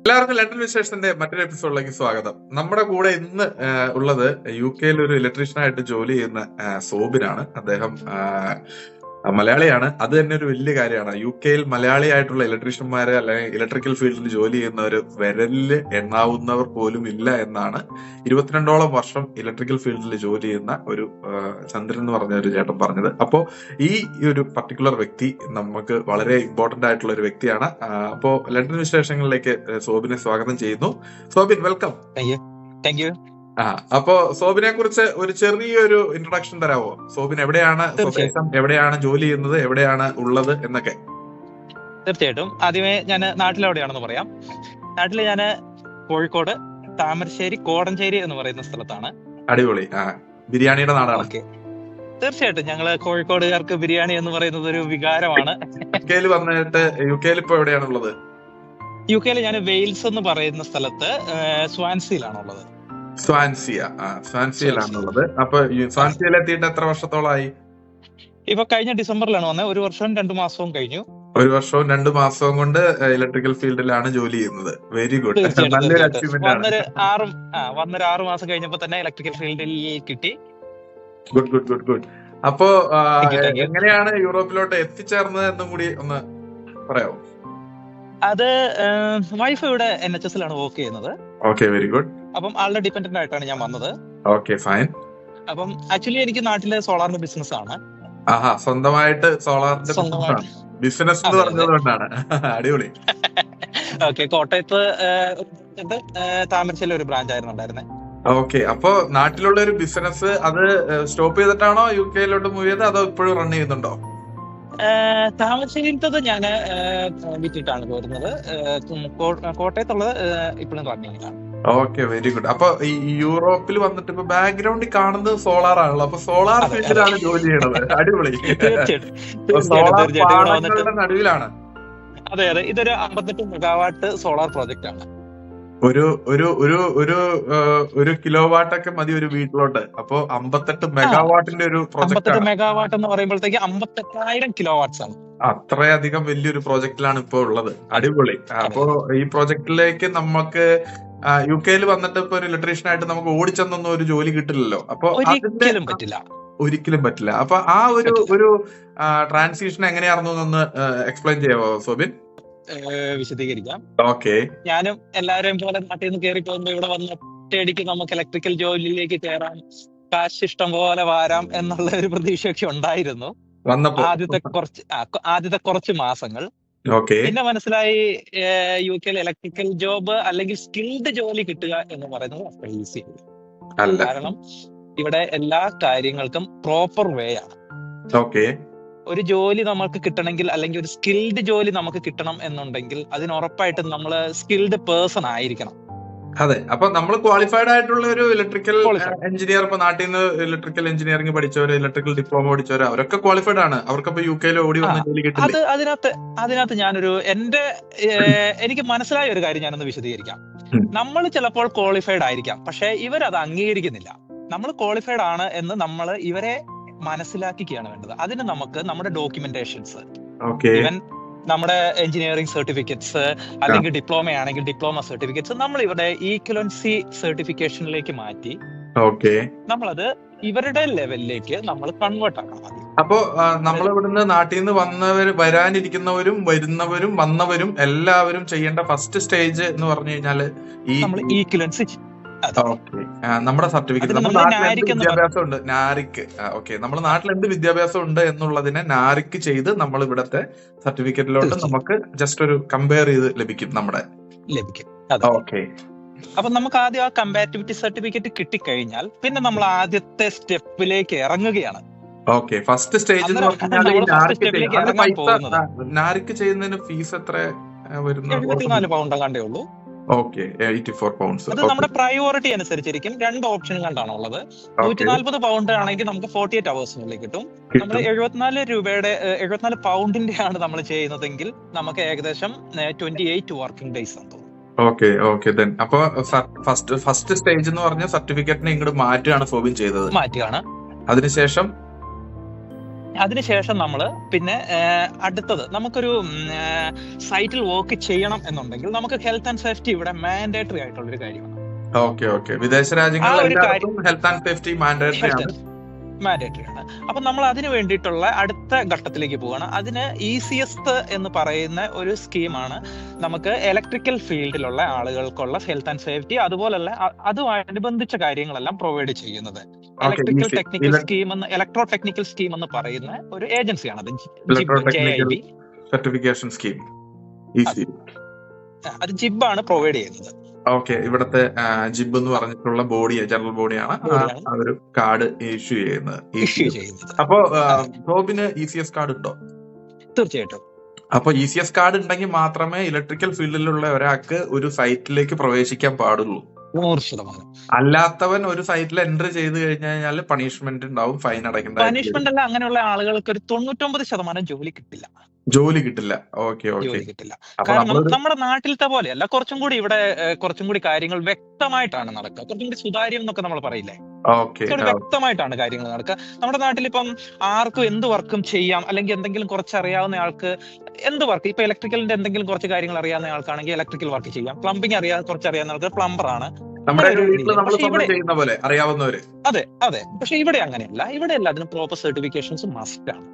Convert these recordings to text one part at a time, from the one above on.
എല്ലാവർക്കും ലണ്ടൻ വിശേഷത്തിന്റെ മറ്റൊരു എപ്പിസോഡിലേക്ക് സ്വാഗതം. നമ്മുടെ കൂടെ ഇന്ന് ഉള്ളത് UK ഒരു ഇലക്ട്രീഷ്യനായിട്ട് ജോലി ചെയ്യുന്ന സോബിനാണ്. അദ്ദേഹം മലയാളിയാണ്. അത് തന്നെ ഒരു വലിയ കാര്യമാണ്. UK മലയാളിയായിട്ടുള്ള ഇലക്ട്രീഷ്യന്മാരെ അല്ലെങ്കിൽ ഇലക്ട്രിക്കൽ ഫീൽഡിൽ ജോലി ചെയ്യുന്നവർ വിരലില് എണ്ണാവുന്നവർ പോലും ഇല്ല എന്നാണ് 22ഓളം വർഷം ഇലക്ട്രിക്കൽ ഫീൽഡിൽ ജോലി ചെയ്യുന്ന ഒരു ചന്ദ്രൻ എന്ന് പറഞ്ഞ ഒരു ചേട്ടൻ പറഞ്ഞത്. അപ്പോ ഈ ഒരു പർട്ടിക്കുലർ വ്യക്തി നമുക്ക് വളരെ ഇമ്പോർട്ടന്റ് ആയിട്ടുള്ള ഒരു വ്യക്തിയാണ്. അപ്പോ ലണ്ടൻ വിശേഷങ്ങളിലേക്ക് സോബിനെ സ്വാഗതം ചെയ്യുന്നു. സോബിൻ, വെൽക്കം. Thank you. അപ്പോ സോബിനെ കുറിച്ച് ഒരു ചെറിയൊരു ഇൻട്രൊഡക്ഷൻ തരാമോ? സോബിൻ എവിടെയാണ് സ്വദേശം, എവിടെയാണ് ജോലി ചെയ്യുന്നത്, എവിടെയാണ് ഉള്ളത് എന്നൊക്കെ? തീർച്ചയായിട്ടും. ആദ്യമേ ഞാൻ നാട്ടിലെവിടെയാണെന്ന് പറയാം. നാട്ടില് ഞാൻ കോഴിക്കോട് താമരശ്ശേരി കോടഞ്ചേരി എന്ന് പറയുന്ന സ്ഥലത്താണ്. അടിപൊളി. ബിരിയാണിയുടെ നാടാണ്. ഓക്കെ, തീർച്ചയായിട്ടും ഞങ്ങള് കോഴിക്കോടുകാർക്ക് ബിരിയാണി എന്ന് പറയുന്നത് ഒരു വികാരമാണ്. UK വന്നിട്ട് UK ഇപ്പൊ എവിടെയാണുള്ളത്? UK ഞാൻ വെയിൽസ് എന്ന് പറയുന്ന സ്ഥലത്ത് സ്വാൻസിയിലാണുള്ളത്. സ്വാൻസിയിലാണുള്ളത്. അപ്പൊ സ്വാൻസിയിൽ എത്തിയിട്ട് എത്ര വർഷത്തോളായി? ഇപ്പൊ കഴിഞ്ഞ ഡിസംബറിലാണ് വന്നത്. 1 വർഷവും 2 മാസവും കഴിഞ്ഞു. 1 വർഷവും 2 മാസവും കൊണ്ട് ഇലക്ട്രിക്കൽ ഫീൽഡിലാണ് ജോലി ചെയ്യുന്നത്. Very good. നല്ലൊരു അച്ചീവ്മെന്റ് ആണ്. വന്നൊരു 6 മാസം കഴിഞ്ഞപ്പോ തന്നെ ഇലക്ട്രിക്കൽ ഫീൽഡിൽ കിട്ടി. Good good good good. അപ്പോ എങ്ങനെയാണ് യൂറോപ്പിലോട്ട് എത്തിച്ചേർന്നത് എന്നും കൂടി ഒന്ന് പറയാമോ? അത് വൈഫ് ഇവിടെ NHS വർക്ക് ചെയ്യുന്നത്. Okay, very good. അപ്പം ആളുടെ ഡിപെൻഡന്റ് ആയിട്ടാണ് ഞാൻ വന്നത്. Okay, fine. അപ്പം ആക്ച്വലി എനിക്ക് നാട്ടിലെ സോളാറിന്റെ ബിസിനസ് ആണ്. സ്വന്തമായിട്ട് സോളാറിന്റെ ബിസിനസ് എന്ന് പറഞ്ഞതുകൊണ്ടാണ്. അടിപൊളി. ഓക്കെ, കോട്ടയത്ത് താമരശ്ശേരി ഒരു ബ്രാഞ്ച് ആയിരുന്നു ഉണ്ടായിരുന്നത്. ഓക്കെ, അപ്പൊ നാട്ടിലുള്ള ഒരു ബിസിനസ് അത് സ്റ്റോപ്പ് ചെയ്തിട്ടാണോ UK മൂവ് ചെയ്തത്, അതോ ഇപ്പോഴും റൺ ചെയ്യുന്നുണ്ടോ? താമരശ്ശേരിത്തത് ഞാൻ വിറ്റിട്ടാണ് പോരുന്നത്. കോട്ടയത്തുള്ളത് ഇപ്പോഴും റണ്ണിങ്ങിലാണ്. Okay, very good. അപ്പൊ ഈ യൂറോപ്പിൽ വന്നിട്ട് ഇപ്പൊ ബാക്ക്ഗ്രൗണ്ടിൽ കാണുന്നത് സോളാർ ആണല്ലോ. അപ്പൊ സോളാർ ഫീൽഡിലാണ് ജോലി ചെയ്യണത്. അടിപൊളി. നടുവിലാണ്. അതെ അതെ, ഇതൊരു 58 മെഗാവാട്ട് സോളാർ പ്രോജക്റ്റ് ആണ്. ഒരു കിലോവാട്ടൊക്കെ മതി ഒരു വീട്ടിലോട്ട്. അപ്പൊ 58 മെഗാവാട്ടിന്റെ ഒരു പ്രോജക്റ്റ്. 58 മെഗാവാട്ട് എന്ന് പറയുമ്പോഴത്തേക്ക് 58,000 കിലോവാട്ട്സ് ആണ്. അത്രയധികം വലിയൊരു പ്രോജക്റ്റിലാണ് ഇപ്പൊ ഉള്ളത്. അടിപൊളി. അപ്പൊ ഈ പ്രോജക്റ്റിലേക്ക് നമുക്ക് UK വന്നിട്ട് ഇപ്പൊ ഒരു ഇലക്ട്രീഷ്യൻ ആയിട്ട് നമുക്ക് ഓടിച്ചെന്നൊന്നും ഒരു ജോലി കിട്ടില്ലല്ലോ. അപ്പൊ ഒരിക്കലും പറ്റില്ല. അപ്പൊ ആ ഒരു ട്രാൻസിഷൻ എങ്ങനെയായിരുന്നു എന്ന് എക്സ്പ്ലെയിൻ ചെയ്യാമോ സോബിൻ? വിശദീകരിക്കാം. ഓക്കെ. ഞാനും എല്ലാവരെയും പോലെ നാട്ടിൽ നിന്ന് കയറി പോകുമ്പോ ഇവിടെ വന്ന് ഒറ്റയടിക്ക് നമുക്ക് ഇലക്ട്രിക്കൽ ജോലിയിലേക്ക് കയറാം, കാശ് ഇഷ്ടം പോലെ വാരാം എന്നുള്ള ഒരു പ്രതീക്ഷയൊക്കെ ഉണ്ടായിരുന്നു ആദ്യത്തെ കുറച്ച് മാസങ്ങൾ. പിന്നെ മനസ്സിലായി UK ഇലക്ട്രിക്കൽ ജോബ് അല്ലെങ്കിൽ സ്കിൽഡ് ജോലി കിട്ടുക എന്ന് പറയുന്നത് അത്ര ഈസി അല്ല. കാരണം ഇവിടെ എല്ലാ കാര്യങ്ങൾക്കും പ്രോപ്പർ വേ ആണ്. ഒരു ജോലി നമുക്ക് കിട്ടണമെങ്കിൽ അല്ലെങ്കിൽ ഒരു സ്കിൽഡ് ജോലി നമുക്ക് കിട്ടണം എന്നുണ്ടെങ്കിൽ അതിന് ഉറപ്പായിട്ടും നമ്മൾ സ്കിൽഡ് പേഴ്സൺ ആയിരിക്കണം. അതെ. അപ്പൊ നമ്മൾ ക്വാളിഫൈഡ് ആയിട്ടുള്ള ഒരു ഇലക്ട്രിക്കൽ എഞ്ചിനീയർ, ഇപ്പൊ നാട്ടിൽ നിന്ന് ഇലക്ട്രിക്കൽ എഞ്ചിനീയറിംഗ് പഠിച്ചവര്, ഇലക്ട്രിക്കൽ ഡിപ്ലോമ പഠിച്ചവര്, അവരൊക്കെ ക്വാളിഫൈഡ് ആണ്. അവർക്കപ്പോ UK ഓടി വന്ന ജോലി കിട്ടില്ല. അതിനകത്ത് എനിക്ക് മനസ്സിലായ ഒരു കാര്യം ഞാനൊന്ന് വിശദീകരിക്കാം. നമ്മൾ ചിലപ്പോൾ ക്വാളിഫൈഡ് ആയിരിക്കാം, പക്ഷെ ഇവരത് അംഗീകരിക്കുന്നില്ല. നമ്മൾ ക്വാളിഫൈഡ് ആണ് എന്ന് നമ്മൾ ഇവരെ മനസ്സിലാക്കിയാണ് വേണ്ടത്. അതിന് നമുക്ക് നമ്മുടെ ഡോക്യുമെന്റേഷൻസ്, ഈവൻ നമ്മുടെ എഞ്ചിനീയറിംഗ് സർട്ടിഫിക്കറ്റ്സ് അല്ലെങ്കിൽ ഡിപ്ലോമ ആണെങ്കിൽ ഡിപ്ലോമ സർട്ടിഫിക്കറ്റ്സ് നമ്മൾ ഇവിടെ ഈക്വലൻസി സർട്ടിഫിക്കേഷനിലേക്ക് മാറ്റി നമ്മളത് ഇവരുടെ ലെവലിലേക്ക് നമ്മൾ കൺവേർട്ട് ആക്കണം. അപ്പോ നമ്മൾ ഇവിടുന്ന് നാട്ടിൽ നിന്ന് വരാനിരിക്കുന്നവരും വരുന്നവരും വന്നവരും എല്ലാവരും ചെയ്യേണ്ട ഫസ്റ്റ് സ്റ്റേജ് എന്ന് പറഞ്ഞു കഴിഞ്ഞാല് നമ്മൾ ഈക്വലൻസി, നമ്മുടെ സർട്ടിഫിക്കറ്റ്, നമ്മുടെ നാട്ടിൽ വിദ്യാഭ്യാസം ഉണ്ട് നാരിക്ക്. നമ്മുടെ നാട്ടിൽ എന്ത് വിദ്യാഭ്യാസം ഉണ്ട് എന്നുള്ളതിനെ നാരിക്ക് ചെയ്ത് നമ്മൾ ഇവിടത്തെ സർട്ടിഫിക്കറ്റിലോട്ട് നമുക്ക് ജസ്റ്റ് ഒരു കമ്പയർ ചെയ്ത് ലഭിക്കും. അപ്പൊ നമുക്ക് ആദ്യം ആ കമ്പാരിറ്റിവിറ്റി സർട്ടിഫിക്കറ്റ് കിട്ടിക്കഴിഞ്ഞാൽ പിന്നെ നമ്മൾ ആദ്യത്തെ സ്റ്റെപ്പിലേക്ക് ഇറങ്ങുകയാണ്. ഫസ്റ്റ് സ്റ്റേജ് നാരിക്ക് ചെയ്യുന്നതിന് ഫീസ് എത്ര വരുന്നു? 74 പൗണ്ട് കണ്ടേ ഉള്ളൂ. 84 പൗണ്ട്സ്. അത് നമ്മുടെ പ്രയോറിറ്റി അനുസരിച്ചിരിക്കും. 2 ഓപ്ഷൻ കണ്ടാണ് ഉള്ളത്. 140 പൗണ്ട് ആണെങ്കിൽ നമുക്ക് 48 അവേഴ്സിനുള്ളിൽ കിട്ടും. നമ്മൾ 74 പൗണ്ടിന്റെ ആണ് നമ്മൾ ചെയ്യുന്നതെങ്കിൽ നമുക്ക് ഏകദേശം 28 വർക്കിംഗ് ഡേയ്സ് ആണ്. അപ്പൊ ഫസ്റ്റ് സ്റ്റേജ് എന്ന് പറഞ്ഞ സർട്ടിഫിക്കറ്റിനെ ഇങ്ങോട്ട് മാറ്റുകയാണ് സോബിൻ ചെയ്തത്. മാറ്റുകയാണ്. അതിനുശേഷം അതിനുശേഷം നമ്മൾ പിന്നെ അടുത്തത് നമുക്കൊരു സൈറ്റിൽ വർക്ക് ചെയ്യണം എന്നുണ്ടെങ്കിൽ നമുക്ക് ഹെൽത്ത് ആൻഡ് സേഫ്റ്റി ഇവിടെ മാൻഡേറ്ററി ആയിട്ടുള്ളൊരു കാര്യമാണ്. Okay okay. വിദേശ രാജ്യങ്ങളിൽ എല്ലായിടത്തും ഹെൽത്ത് ആൻഡ് സേഫ്റ്റി മാൻഡേറ്ററി ആണ്. മാൻഡേറ്ററി ആണ്. അപ്പൊ നമ്മൾ അതിന് വേണ്ടിയിട്ടുള്ള അടുത്ത ഘട്ടത്തിലേക്ക് പോവുകയാണ്. അതിന് ECS എന്ന് പറയുന്ന ഒരു സ്കീമാണ് നമുക്ക് ഇലക്ട്രിക്കൽ ഫീൽഡിലുള്ള ആളുകൾക്കുള്ള ഹെൽത്ത് ആൻഡ് സേഫ്റ്റി അതുപോലുള്ള അതുമാനുബന്ധിച്ച കാര്യങ്ങളെല്ലാം പ്രൊവൈഡ് ചെയ്യുന്നത്. ഇലക്ട്രിക്കൽ ടെക്നിക്കൽ സ്കീം എന്ന് ഇലക്ട്രോ ടെക്നിക്കൽ സ്കീം എന്ന് പറയുന്ന ഒരു ഏജൻസിയാണ് അത്. JIB സർട്ടിഫിക്കേഷൻ സ്കീം അത് ജിബ് ആണ് പ്രൊവൈഡ് ചെയ്യുന്നത്. ഓക്കെ. ഇവിടത്തെ ജിബ് എന്ന് പറഞ്ഞിട്ടുള്ള ബോഡി ജനറൽ ബോഡിയാണ് ഒരു കാർഡ് ഇഷ്യൂ ചെയ്യുന്നത്. അപ്പോ സോബിന് ECS കാർഡ് ഉണ്ടോ? തീർച്ചയായിട്ടും. അപ്പൊ ECS കാർഡ് ഉണ്ടെങ്കിൽ മാത്രമേ ഇലക്ട്രിക്കൽ ഫീൽഡിലുള്ള ഒരാൾക്ക് ഒരു സൈറ്റിലേക്ക് പ്രവേശിക്കാൻ പാടുള്ളൂ. 100%. അല്ലാത്തവൻ ഒരു സൈറ്റിൽ എൻട്രി ചെയ്ത് കഴിഞ്ഞാൽ പണിഷ്മെന്റ് ഉണ്ടാവും, ഫൈൻ അടയ്ക്കേണ്ട. പണിഷ്മെന്റ് അല്ല, അങ്ങനെയുള്ള ആളുകൾക്ക് ഒരു 99% ജോലി കിട്ടില്ല. Okay okay. ജോലി കിട്ടില്ല. കാരണം നമ്മുടെ നാട്ടിലത്തെ പോലെയല്ല, കുറച്ചും കൂടി ഇവിടെ കുറച്ചും കൂടി കാര്യങ്ങൾ വ്യക്തമായിട്ടാണ് നടക്കുക. കുറച്ചും കൂടി സുതാര്യം എന്നൊക്കെ നമ്മൾ പറയില്ലേ, വ്യക്തമായിട്ടാണ് കാര്യങ്ങൾ നടക്കുക. നമ്മുടെ നാട്ടിൽ ഇപ്പം ആർക്കും എന്ത് വർക്കും ചെയ്യാം, അല്ലെങ്കിൽ എന്തെങ്കിലും കുറച്ച് അറിയാവുന്ന ആൾക്ക് എന്ത് വർക്ക്, ഇപ്പൊ ഇലക്ട്രിക്കലിന്റെ എന്തെങ്കിലും കുറച്ച് കാര്യങ്ങൾ അറിയാവുന്ന ആൾക്കാണെങ്കിൽ ഇലക്ട്രിക്കൽ വർക്ക് ചെയ്യാം. പ്ലംബിംഗ് കുറച്ച് അറിയാവുന്ന ആൾക്ക് പ്ലംബർ ആണ്. അതെ അതെ. പക്ഷെ ഇവിടെ അങ്ങനെയല്ല. ഇവിടെ എല്ലാത്തിനും പ്രോപ്പർ സർട്ടിഫിക്കേഷൻസ് മസ്റ്റ് ആണ്.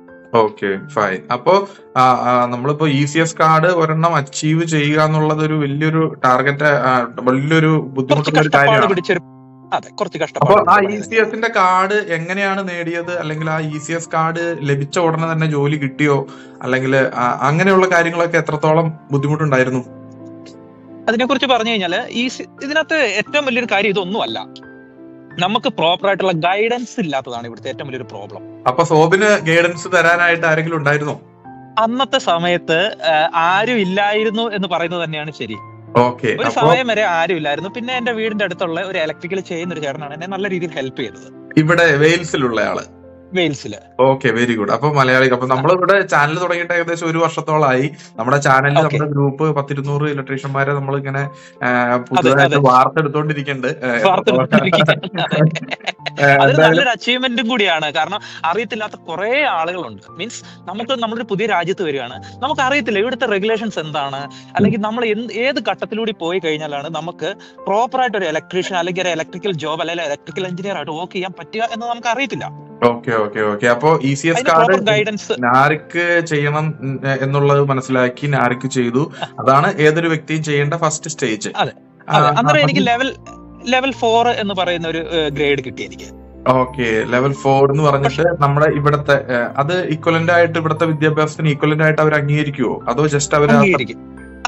Okay fine. അപ്പോ നമ്മളിപ്പോ ECS കാർഡ് ഒരെണ്ണം അച്ചീവ് ചെയ്യുക എന്നുള്ളത് ഒരു വലിയൊരു ടാർഗറ്റ്, വലിയൊരു ബുദ്ധിമുട്ടുള്ള ഒരു കാര്യമാണ്. അപ്പൊ ആ ECSന്റെ കാർഡ് എങ്ങനെയാണ് നേടിയത്? അല്ലെങ്കിൽ ആ ECS കാർഡ് ലഭിച്ച ഉടനെ തന്നെ ജോലി കിട്ടിയോ? അല്ലെങ്കിൽ അങ്ങനെയുള്ള കാര്യങ്ങളൊക്കെ എത്രത്തോളം ബുദ്ധിമുട്ടുണ്ടായിരുന്നു? അതിനെക്കുറിച്ച് പറഞ്ഞു കഴിഞ്ഞാൽ ഇതിനകത്ത് ഏറ്റവും വലിയൊരു കാര്യം ഇതൊന്നുമല്ല, നമുക്ക് പ്രോപ്പർ ആയിട്ടുള്ള ഗൈഡൻസ് ഇല്ലാത്തതാണ് ഇവിടുത്തെ ഏറ്റവും വലിയൊരു പ്രോബ്ലം. അപ്പൊ സോബിന് ഗൈഡൻസ് തരാനായിട്ട് ആരെങ്കിലും ഉണ്ടായിരുന്നോ? അന്നത്തെ സമയത്ത് ആരും ഇല്ലായിരുന്നു എന്ന് പറയുന്നത് തന്നെയാണ് ശരി. ഓക്കെ. ഒരു സമയം വരെ ആരും ഇല്ലായിരുന്നു. പിന്നെ എന്റെ വീടിന്റെ അടുത്തുള്ള ഒരു ഇലക്ട്രിക്കൽ ചെയ്യുന്ന ഒരു ചേട്ടനാണ് എന്നെ നല്ല രീതിയിൽ ഹെൽപ്പ് ചെയ്തത്. ഇവിടെ വെയിൽസിലുള്ള ആള്? വെയിൽസില്. Okay, very good. അപ്പൊ മലയാളി, അപ്പൊ നമ്മളിവിടെ ചാനൽ തുടങ്ങിയിട്ട് ഏകദേശം 1 വർഷത്തോളമായി. നമ്മുടെ ചാനലിൽ നമ്മുടെ ഗ്രൂപ്പ് 100-200 ഇലക്ട്രീഷ്യന്മാരെ നമ്മൾ ഇങ്ങനെ പുതുതായിട്ട് വാർത്തെടുത്തോണ്ടിരിക്കുന്നുണ്ട്. അത് നല്ലൊരു അച്ചീവ്മെന്റും കൂടിയാണ്. കാരണം അറിയത്തില്ലാത്ത കുറെ ആളുകളുണ്ട്. മീൻസ് നമ്മളൊരു പുതിയ രാജ്യത്ത് വരികയാണ്, നമുക്ക് അറിയത്തില്ല ഇവിടുത്തെ റെഗുലേഷൻസ് എന്താണ്, അല്ലെങ്കിൽ നമ്മൾ ഏത് ഘട്ടത്തിലൂടെ പോയി കഴിഞ്ഞാലാണ് നമുക്ക് പ്രോപ്പർ ആയിട്ട് ഒരു ഇലക്ട്രീഷ്യൻ അല്ലെങ്കിൽ ഒരു ഇലക്ട്രിക്കൽ ജോബ് അല്ലെങ്കിൽ ഇലക്ട്രിക്കൽ എഞ്ചിനീയർ ആയിട്ട് വർക്ക് ചെയ്യാൻ പറ്റുക എന്ന് നമുക്ക് അറിയത്തില്ല. Okay okay okay. അപ്പൊ ECS കാർഡ് നാരിക്ക് ചെയ്യണം എന്നുള്ളത് മനസ്സിലാക്കി നാരിക്ക് ചെയ്തു. അതാണ് ഏതൊരു വ്യക്തിയും ചെയ്യേണ്ട ഫസ്റ്റ് സ്റ്റേജ്. അന്നേരം എനിക്ക് ലെവൽ 4 എന്ന് പറയുന്ന ഒരു ഗ്രേഡ് കിട്ടി എനിക്ക്. ഓക്കെ, ലെവൽ 4 എന്ന് പറഞ്ഞിട്ട് നമ്മുടെ ഇവിടത്തെ അത് ഈക്വലന്റ് ആയിട്ട് ഇവിടത്തെ വിദ്യാഭ്യാസത്തിന് ഈക്വലന്റ് ആയിട്ട് അവർ അംഗീകരിക്കുവോ, അതോ ജസ്റ്റ് അവർ?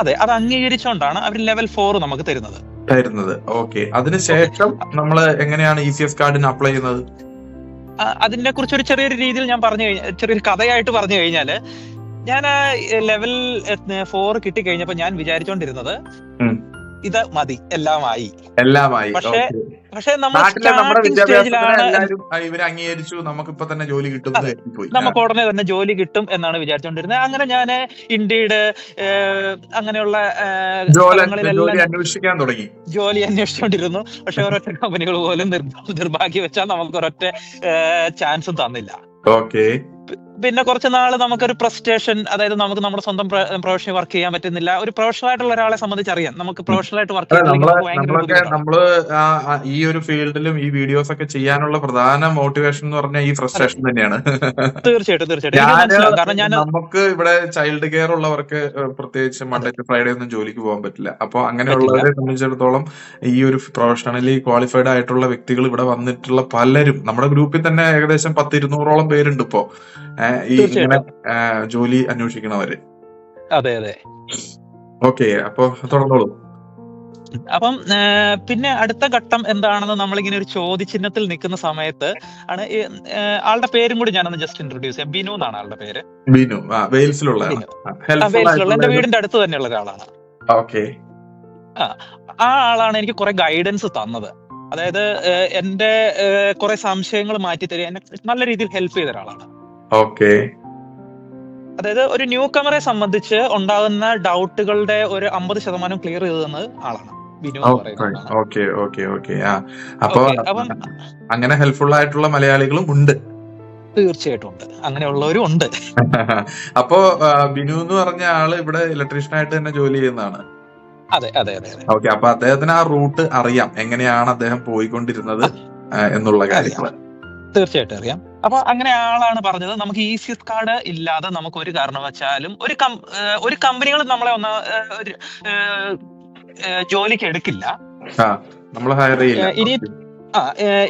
അതെ, അത് അംഗീകരിച്ചുകൊണ്ടാണ് അവർ ലെവൽ 4 നമുക്ക് തരുന്നത്. ഓക്കെ. അതിനുശേഷം നമ്മൾ എങ്ങനെയാണ് ECS കാർഡിന് അപ്ലൈ ചെയ്യുന്നത്? അതിനെ കുറിച്ച് ഒരു ചെറിയൊരു രീതിയിൽ ഞാൻ ചെറിയൊരു കഥയായിട്ട് പറഞ്ഞു കഴിഞ്ഞാല്, ഞാൻ ലെവൽ 4 കിട്ടിക്കഴിഞ്ഞപ്പോ ഞാൻ വിചാരിച്ചോണ്ടിരുന്നത് ഇത് മതി, എല്ലാമായി. പക്ഷെ നമ്മൾ ഇവര് അംഗീകരിച്ചു, നമുക്കിപ്പോ തന്നെ ജോലി കിട്ടും, നമുക്ക് ഉടനെ തന്നെ ജോലി കിട്ടും എന്നാണ് വിചാരിച്ചോണ്ടിരുന്നത്. അങ്ങനെ ഞാൻ ഇന്ത്യയുടെ അങ്ങനെയുള്ള ജോലി അന്വേഷിച്ചുകൊണ്ടിരുന്നു. പക്ഷെ ഒരൊറ്റ കമ്പനികൾ പോലും നിർഭാഗ്യവശാൽ നമുക്ക് ഒരൊറ്റ ചാൻസും തന്നില്ല. ഓക്കെ. പിന്നെ കുറച്ച് നാള് നമുക്കൊരു പ്രസ്റ്റേഷൻ, അതായത് നമുക്ക് നമ്മുടെ സ്വന്തം പ്രൊഫഷണൽ വർക്ക് ചെയ്യാൻ പറ്റുന്നില്ല. ഒരു പ്രൊഫഷണൽ ആയിട്ടുള്ള ഒരാളെ സംബന്ധിച്ച് അറിയാം, നമുക്ക് പ്രൊഫഷണൽ ആയിട്ട് വർക്ക് നമ്മള് ഈ ഒരു ഫീൽഡിലും ഈ വീഡിയോസ് ഒക്കെ ചെയ്യാനുള്ള പ്രധാന മോട്ടിവേഷൻ എന്ന് പറഞ്ഞാൽ ഈ ഫ്രസ്ട്രേഷൻ തന്നെയാണ്. തീർച്ചയായിട്ടും. കാരണം നമുക്ക് ഇവിടെ ചൈൽഡ് കെയർ ഉള്ളവർക്ക് പ്രത്യേകിച്ച് മൺഡേ ടു ഫ്രൈഡേ ഒന്നും ജോലിക്ക് പോകാൻ പറ്റില്ല. അപ്പൊ അങ്ങനെയുള്ളവരെ സംബന്ധിച്ചിടത്തോളം ഈ ഒരു പ്രൊഫഷണലി ക്വാളിഫൈഡ് ആയിട്ടുള്ള വ്യക്തികൾ ഇവിടെ വന്നിട്ടുള്ള പലരും നമ്മുടെ ഗ്രൂപ്പിൽ തന്നെ ഏകദേശം 100-200ഓളം പേരുണ്ട് ഇപ്പോ ഈ ഇങ്ങനെ ജോലി അന്വേഷിക്കണവര്. അതെ അതെ. ഓക്കെ, അപ്പൊ തുടർന്നോളൂ. അപ്പം പിന്നെ അടുത്ത ഘട്ടം എന്താണെന്ന് നമ്മളിങ്ങനെ ഒരു ചോദ്യചിഹ്നത്തിൽ നിൽക്കുന്ന സമയത്ത് ആണ് ആളുടെ പേരും കൂടി ഞാനൊന്ന് ജസ്റ്റ് ഇൻട്രൊഡ്യൂസ് ചെയ്യാം. ബിനു എന്നാണ് ആളുടെ പേര്. ബിനു വെയിൽസിലുള്ള എന്റെ വീടിന്റെ അടുത്ത് തന്നെയുള്ള ഒരാളാണ്. ഓക്കെ. ആ ആളാണ് എനിക്ക് കുറെ ഗൈഡൻസ് തന്നത്. അതായത് എന്റെ കുറെ സംശയങ്ങൾ മാറ്റി തരിക, എന്നെ നല്ല രീതിയിൽ ഹെൽപ്പ് ചെയ്ത ഒരാളാണ്. ഓക്കെ. അതായത് ഒരു ന്യൂ കമറെ സംബന്ധിച്ച് ഉണ്ടാകുന്ന ഡൗട്ടുകളുടെ ഒരു 50% ക്ലിയർ ചെയ്ത് തന്നത് ആളാണ് ബിനു എന്ന് പറയുന്നത്. ഓക്കെ. അപ്പൊ അങ്ങനെ ഹെൽപ്ഫുൾ ആയിട്ടുള്ള മലയാളികളും ഉണ്ട്. തീർച്ചയായിട്ടും ഉണ്ട്, അങ്ങനെയുള്ളവരും ഉണ്ട്. അപ്പോ ബിനു എന്ന് പറഞ്ഞ ആള് ഇവിടെ ഇലക്ട്രീഷ്യൻ ആയിട്ട് തന്നെ ജോലി ചെയ്യുന്നതാണ്. അതെ അതെ അതെ അതെ. ഓക്കെ, അപ്പൊ അദ്ദേഹത്തിന് ആ റൂട്ട് അറിയാം, എങ്ങനെയാണ് അദ്ദേഹം പോയിക്കൊണ്ടിരുന്നത് എന്നുള്ള കാര്യങ്ങള്. തീർച്ചയായിട്ടും അറിയാം. അപ്പൊ അങ്ങനെ ആളാണ് പറഞ്ഞത് നമുക്ക് ECS കാർഡ് ഇല്ലാതെ നമുക്ക് ഒരു കാരണവശാലും ഒരു കമ്പനികൾ നമ്മളെ ഒരു ജോലിക്ക് എടുക്കില്ല. നമ്മൾ ഹയർ ചെയ്യില്ല. ഇനി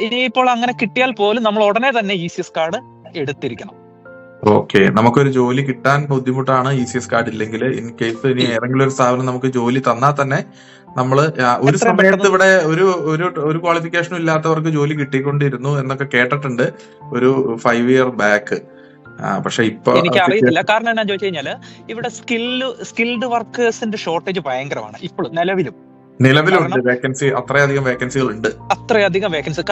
ഇനിയിപ്പോൾ അങ്ങനെ കിട്ടിയാൽ പോലും നമ്മൾ ഉടനെ തന്നെ ECS കാർഡ് എടുത്തിരിക്കണം. ഓക്കെ, നമുക്കൊരു ജോലി കിട്ടാൻ ബുദ്ധിമുട്ടാണ് ECS കാർഡ് ഇല്ലെങ്കിൽ. ഇൻ കേസ് ഇനി ഏതെങ്കിലും ഒരു സ്ഥാപനം നമുക്ക് ജോലി തന്നാൽ തന്നെ നമ്മള് ഒരു സമയത്ത് ഇവിടെ ഒരു ക്വാളിഫിക്കേഷനും ഇല്ലാത്തവർക്ക് ജോലി കിട്ടിക്കൊണ്ടിരുന്നു എന്നൊക്കെ കേട്ടിട്ടുണ്ട് ഒരു 5 year ബാക്ക്. പക്ഷെ ഇപ്പൊ എനിക്ക് അറിയത്തില്ല. കാരണം എന്നാ ചോദിച്ചു കഴിഞ്ഞാല് ഇവിടെ സ്കിൽഡ് വർക്കേഴ്സിന്റെ ഷോർട്ടേജ് ഭയങ്കരമാണ് ഇപ്പോഴും നിലവിലുണ്ട്. വേക്കൻസി അത്രയധികം വേക്കൻസികൾ ഉണ്ട്.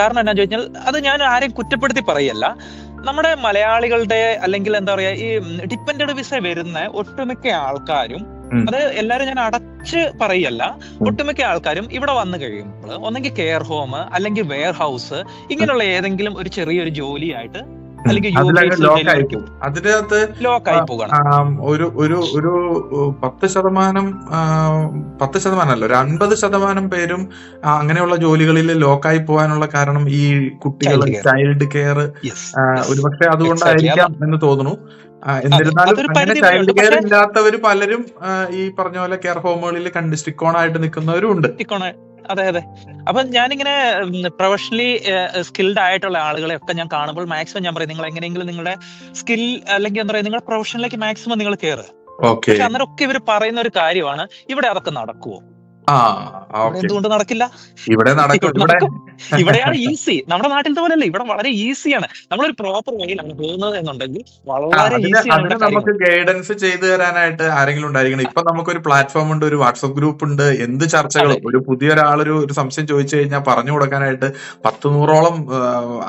കാരണം എന്നാ ചോദിച്ചാൽ അത് ഞാൻ ആരെയും കുറ്റപ്പെടുത്തി പറയല്ല. നമ്മുടെ മലയാളികളുടെ അല്ലെങ്കിൽ എന്താ പറയാ ഈ ഡിപ്പെൻഡഡ് വിസ വരുന്ന ഒട്ടുമിക്ക ആൾക്കാരും, അത് എല്ലാരും ഞാൻ അടച്ച് പറയല്ല, ഒട്ടുമിക്ക ആൾക്കാരും ഇവിടെ വന്നു കഴിയുമ്പോൾ ഒന്നെങ്കിൽ കെയർ ഹോം അല്ലെങ്കിൽ വെയർ ഹൗസ് ഇങ്ങനെയുള്ള ഏതെങ്കിലും ഒരു ചെറിയൊരു ജോലിയായിട്ട് അല്ലെങ്കിൽ അതിനകത്ത് ഒരു 10% അല്ല, ഒരു 50% പേരും അങ്ങനെയുള്ള ജോലികളിൽ ലോക്കായി പോകാനുള്ള കാരണം ഈ കുട്ടികൾ, ചൈൽഡ് കെയർ ഒരുപക്ഷെ അതുകൊണ്ടായിരിക്കാം എന്ന് തോന്നുന്നു. എന്നിരുന്നാലും അങ്ങനെ ചൈൽഡ് കെയർ ഇല്ലാത്തവര് പലരും ഈ പറഞ്ഞ പോലെ കെയർ ഹോമുകളിൽ സ്റ്റിക്ക് ഓൺ ആയിട്ട് നിൽക്കുന്നവരും ഉണ്ട്. അതെ അതെ. അപ്പൊ ഞാനിങ്ങനെ പ്രൊഫഷണലി സ്കിൽഡ് ആയിട്ടുള്ള ആളുകളെ ഒക്കെ ഞാൻ കാണുമ്പോൾ മാക്സിമം ഞാൻ പറയും, നിങ്ങൾ എങ്ങനെയെങ്കിലും നിങ്ങളുടെ സ്കിൽ അല്ലെങ്കിൽ എന്താ പറയുക നിങ്ങളുടെ പ്രൊഫഷനിലേക്ക് മാക്സിമം നിങ്ങൾ കയറുക. പക്ഷെ അന്നേരം ഒക്കെ ഇവർ പറയുന്ന ഒരു കാര്യമാണ്, ഇവിടെ അതൊക്കെ നടക്കുവോ? എന്തുകൊണ്ട് നടക്കില്ല? ഇവിടെയാണ് ഈസി. നമ്മുടെ നാട്ടിലത്തെ പോലെയല്ല, ഇവിടെ വളരെ ഈസിയാണ്. നമ്മളൊരു പ്രോപ്പർ വഴിയിലാണ് പോകുന്നത് എന്നുണ്ടെങ്കിൽ വളരെ ഈസിയാണ്. നമുക്ക് ഗൈഡൻസ് ചെയ്തു തരാനായിട്ട് ആരെങ്കിലും ഉണ്ടായിരിക്കണം. ഇപ്പൊ നമുക്കൊരു പ്ലാറ്റ്ഫോം ഉണ്ട്, ഒരു വാട്സ്ആപ്പ് ഗ്രൂപ്പ് ഉണ്ട്, എന്ത് ചർച്ചകളും. ഒരു പുതിയൊരാളൊരു സംശയം ചോദിച്ചു കഴിഞ്ഞാൽ പറഞ്ഞു കൊടുക്കാനായിട്ട് 100-100ഓളം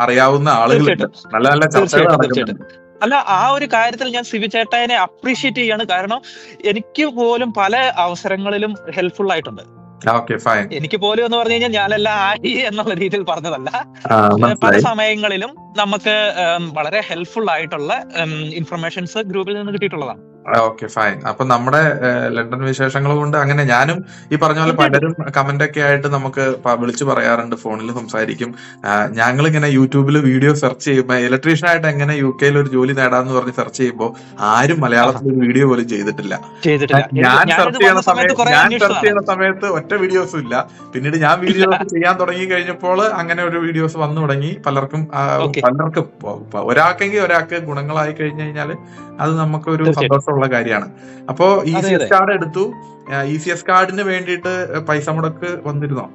അറിയാവുന്ന ആളുകളുണ്ട്. നല്ല നല്ല ചർച്ചകൾ നടക്കുന്നുണ്ട്. അല്ല, ആ ഒരു കാര്യത്തിൽ ഞാൻ സിവി ചേട്ടനെ അപ്രീഷിയേറ്റ് ചെയ്യാണ്. കാരണം എനിക്ക് പോലും പല അവസരങ്ങളിലും ഹെൽപ്ഫുൾ ആയിട്ടുണ്ട്. എനിക്ക് പോലും എന്ന് പറഞ്ഞു കഴിഞ്ഞാൽ ഞാനെല്ലാം ആയി എന്നുള്ള രീതിയിൽ പറഞ്ഞതല്ല. പല സമയങ്ങളിലും നമുക്ക് വളരെ ഹെൽപ്ഫുൾ ആയിട്ടുള്ള ഇൻഫർമേഷൻസ് ഗ്രൂപ്പിൽ നിന്ന് കിട്ടിയിട്ടുള്ളതാണ്. Okay, fine. അപ്പൊ നമ്മുടെ ലണ്ടൻ വിശേഷങ്ങൾ കൊണ്ട് അങ്ങനെ ഞാനും ഈ പറഞ്ഞ പോലെ പലരും കമന്റ് ഒക്കെ ആയിട്ട് നമുക്ക് വിളിച്ചു പറയാറുണ്ട്, ഫോണിൽ സംസാരിക്കും. ഞങ്ങൾ ഇങ്ങനെ യൂട്യൂബിൽ വീഡിയോ സെർച്ച് ചെയ്യുമ്പോൾ ഇലക്ട്രീഷ്യൻ ആയിട്ട് എങ്ങനെ UK ഒരു ജോലി നേടാന്ന് പറഞ്ഞ് സെർച്ച് ചെയ്യുമ്പോൾ ആരും മലയാളത്തിൽ ഒരു വീഡിയോ പോലും ചെയ്തിട്ടില്ല. ഞാൻ സെർച്ച് ചെയ്യുന്ന സമയത്ത് ഒറ്റ വീഡിയോസും ഇല്ല. പിന്നീട് ഞാൻ വീഡിയോസ് ചെയ്യാൻ തുടങ്ങി കഴിഞ്ഞപ്പോൾ അങ്ങനെ ഒരു വീഡിയോസ് വന്നു തുടങ്ങി. പലർക്കും ഒരാൾക്ക് ഗുണങ്ങളായി കഴിഞ്ഞു കഴിഞ്ഞാൽ അത് നമുക്കൊരു സന്തോഷമുള്ള കാര്യമാണ്. അപ്പോ ECS കാർഡ് എടുത്തു. ECS കാർഡിന് വേണ്ടിയിട്ട് പൈസ മുടക്ക് വന്നിരുന്നോ?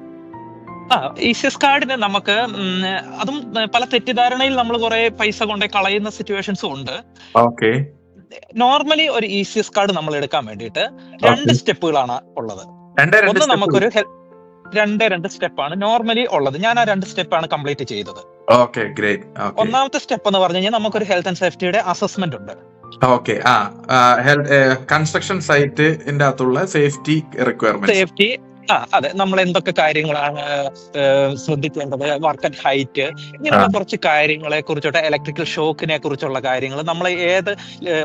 ECS കാർഡിന് നമുക്ക് അതും പല തെറ്റിദ്ധാരണയിൽ നമ്മൾ കുറെ പൈസ കൊണ്ട് കളയുന്ന സിറ്റുവേഷൻസും ഉണ്ട്. ഓക്കെ, നോർമലി ഒരു ECS കാർഡ് നമ്മൾ എടുക്കാൻ വേണ്ടിയിട്ട് 2 സ്റ്റെപ്പുകളാണ് ഉള്ളത്. ഒന്ന് നമുക്കൊരു രണ്ട് സ്റ്റെപ്പാണ് നോർമലി ഉള്ളത്. ഞാൻ ആ 2 സ്റ്റെപ്പാണ് കംപ്ലീറ്റ് ചെയ്തത്. ഒന്നാമത്തെ സ്റ്റെപ്പ് എന്ന് പറഞ്ഞു കഴിഞ്ഞാൽ നമുക്കൊരു ഹെൽത്ത് ആൻഡ് സേഫ്റ്റിയുടെ അസസ്മെന്റ് ഉണ്ട്. ഓക്കെ, കൺസ്ട്രക്ഷൻ സൈറ്റിന്റെ അകത്തുള്ള സേഫ്റ്റി റിക്വയർമെന്റ്. അതെ, നമ്മൾ എന്തൊക്കെ കാര്യങ്ങളാണ് ശ്രദ്ധിക്കേണ്ടത്, വർക്ക് അറ്റ് ഹൈറ്റ്, ഇങ്ങനെയുള്ള കുറച്ച് കാര്യങ്ങളെ കുറിച്ചോട്ടെ, ഇലക്ട്രിക്കൽ ഷോക്കിനെ കുറിച്ചുള്ള കാര്യങ്ങൾ, നമ്മൾ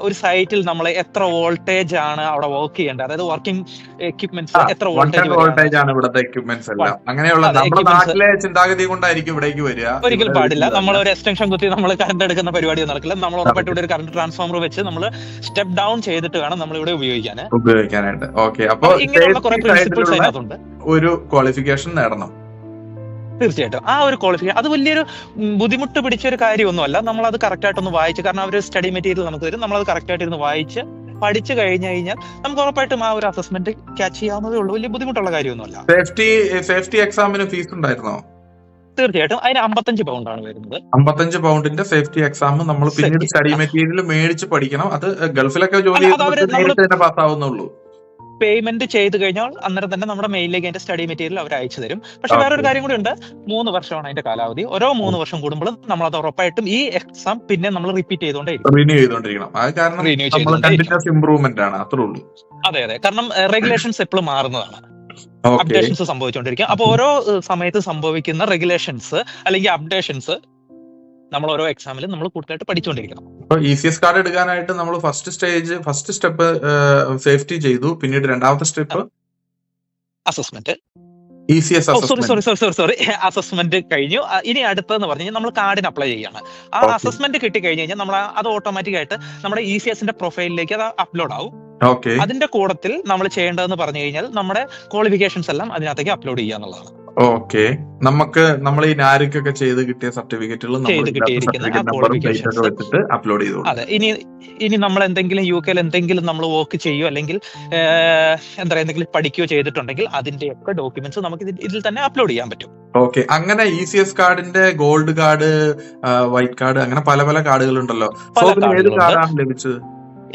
ഒരു സൈറ്റിൽ നമ്മൾ എത്ര വോൾട്ടേജ് ആണ് അവിടെ വർക്ക് ചെയ്യേണ്ടത്, അതായത് വർക്കിംഗ് എക്യുപ്മെന്റ്സ് എത്ര വോൾട്ടേജ് ആണ് ഇവിടുത്തെ എക്യുപ്മെന്റ്സ് എല്ലാം. അങ്ങനെയുള്ള നമ്മുടെ നാട്ടിലെ ചിന്താഗതി കൊണ്ടായിരിക്കും ഇവിടേക്ക് വരിക. ഒരിക്കലും പാടില്ല. നമ്മൾ ഒരു എക്സ്റ്റൻഷൻ കുത്തി നമ്മൾ കറണ്ട് എടുക്കുന്ന പരിപാടി നടക്കില്ല. നമ്മൾ ഉറപ്പായിട്ട് ഇവിടെ ഒരു കറണ്ട് ട്രാൻസ്ഫോമർ വെച്ച് നമ്മൾ സ്റ്റെപ്പ് ഡൗൺ ചെയ്തിട്ട് വേണം നമ്മൾ ഇവിടെ ഉപയോഗിക്കാനായിട്ട്. ഓക്കെ, അപ്പൊ ഇങ്ങനെയുള്ള കുറെ പ്രിൻസിപ്പിൾസ് അതിനകത്തുണ്ട്. ഒരു ക്വാളിഫിക്കേഷൻ നേടണം. തീർച്ചയായിട്ടും ആ ഒരു ക്വാളിഫിക്കേഷൻ അത് വലിയൊരു ബുദ്ധിമുട്ട് പിടിച്ച ഒരു കാര്യമൊന്നുമല്ല. നമ്മൾ അത് കറക്റ്റ് ആയിട്ടൊന്ന് വായിച്ച്, കാരണം അവർ സ്റ്റഡി മെറ്റീരിയൽ നമുക്ക് തരും, നമ്മളത് കറക്റ്റ് ആയിട്ട് ഇരുന്ന് വായിച്ച് പഠിച്ചു കഴിഞ്ഞു കഴിഞ്ഞാൽ നമുക്ക് ഉറപ്പായിട്ടും ആ ഒരു അസസ്മെന്റ് ക്യാച്ച് ചെയ്യാവുന്നതേ ഉള്ളൂ. വലിയ ബുദ്ധിമുട്ടുള്ള കാര്യമൊന്നുമല്ല. സേഫ്റ്റി എക്സാമിന് ഫീസ് ഉണ്ടായിരുന്നോ? തീർച്ചയായിട്ടും അതിന് 55 പൗണ്ടാണ് വരുന്നത്. 55 പൗണ്ടിന്റെ സേഫ്റ്റി എക്സാം നമ്മൾ പിന്നീട് സ്റ്റഡി മെറ്റീരിയൽ മേടിച്ച് പഠിക്കണം. അത് ഗൾഫിലൊക്കെ ജോലി ചെയ്യുന്ന പാസ്സാവുന്നുള്ളൂ. പേയ്മെന്റ് ചെയ്ത് കഴിഞ്ഞാൽ അന്നേരം തന്നെ നമ്മുടെ മെയിലിലേക്ക് അതിന്റെ സ്റ്റഡി മെറ്റീരിയൽ അവർ അയച്ചു തരും. പക്ഷെ വേറൊരു കാര്യം കൂടി ഉണ്ട്, 3 വർഷമാണ് അതിന്റെ കാലാവധി. ഓരോ 3 വർഷം കൂടുമ്പോഴും നമ്മൾ അത് ഉറപ്പായിട്ടും ഈ എക്സാം പിന്നെ നമ്മൾ റിപ്പീറ്റ് ചെയ്തുകൊണ്ടേയിരിക്കണം. അതെ അതെ, കാരണം റെഗുലേഷൻസ് എപ്പോഴും മാറുന്നതാണ്, അപ്ഡേഷൻസ് സംഭവിച്ചുകൊണ്ടിരിക്കും. അപ്പൊ ഓരോ സമയത്ത് സംഭവിക്കുന്ന റെഗുലേഷൻസ് അല്ലെങ്കിൽ അപ്ഡേഷൻസ് നമ്മൾ ഓരോ എക്സാമിലും നമ്മൾ കൂടുതലായിട്ട് പഠിച്ചുകൊണ്ടിരിക്കണം. ഇപ്പൊ ECS കാർഡ് എടുക്കാനായിട്ട് നമ്മൾ ഫസ്റ്റ് സ്റ്റെപ്പ് സേഫ്റ്റി ചെയ്തു, പിന്നീട് രണ്ടാമത്തെ step assessment ECS sorry assessment കഴിഞ്ഞു. ഇനി അടുത്തതെന്ന് പറഞ്ഞു കഴിഞ്ഞാൽ നമ്മൾ കാർഡിന് അപ്ലൈ ചെയ്യാണ്. ആ അസസ്മെന്റ് കിട്ടി കഴിഞ്ഞ് കഴിഞ്ഞാൽ നമ്മൾ അത് ഓട്ടോമാറ്റിക് ആയിട്ട് നമ്മുടെ ECSന്റെ പ്രൊഫൈലിലേക്ക് അത് അപ്ലോഡ് ആവും. അതിന്റെ കൂട്ടത്തിൽ നമ്മൾ ചെയ്യേണ്ടതെന്ന് പറഞ്ഞു കഴിഞ്ഞാൽ നമ്മുടെ ക്വാളിഫിക്കേഷൻസ് എല്ലാം അതിനകത്തേക്ക് അപ്ലോഡ് ചെയ്യുക എന്നുള്ളതാണ്. ഓക്കെ, നമ്മൾ ഈ നാരിക്കൊക്കെ ചെയ്ത് കിട്ടിയ സർട്ടിഫിക്കറ്റുകൾ വെച്ചിട്ട് അപ്ലോഡ് ചെയ്തു. അതെ, ഇനി നമ്മൾ എന്തെങ്കിലും UK എന്തെങ്കിലും നമ്മൾ വർക്ക് ചെയ്യോ അല്ലെങ്കിൽ എന്താ പറയുക എന്തെങ്കിലും പഠിക്കുകയോ ചെയ്തിട്ടുണ്ടെങ്കിൽ അതിന്റെയൊക്കെ ഡോക്യുമെന്റ്സ് നമുക്ക് ഇതിൽ തന്നെ അപ്ലോഡ് ചെയ്യാൻ പറ്റും. ഓക്കെ, അങ്ങനെ ECS കാർഡിന്റെ ഗോൾഡ് കാർഡ്, വൈറ്റ് കാർഡ്, അങ്ങനെ പല പല കാർഡുകൾ ഉണ്ടല്ലോ. ഏത് കാർഡാണ് ലഭിച്ചത്?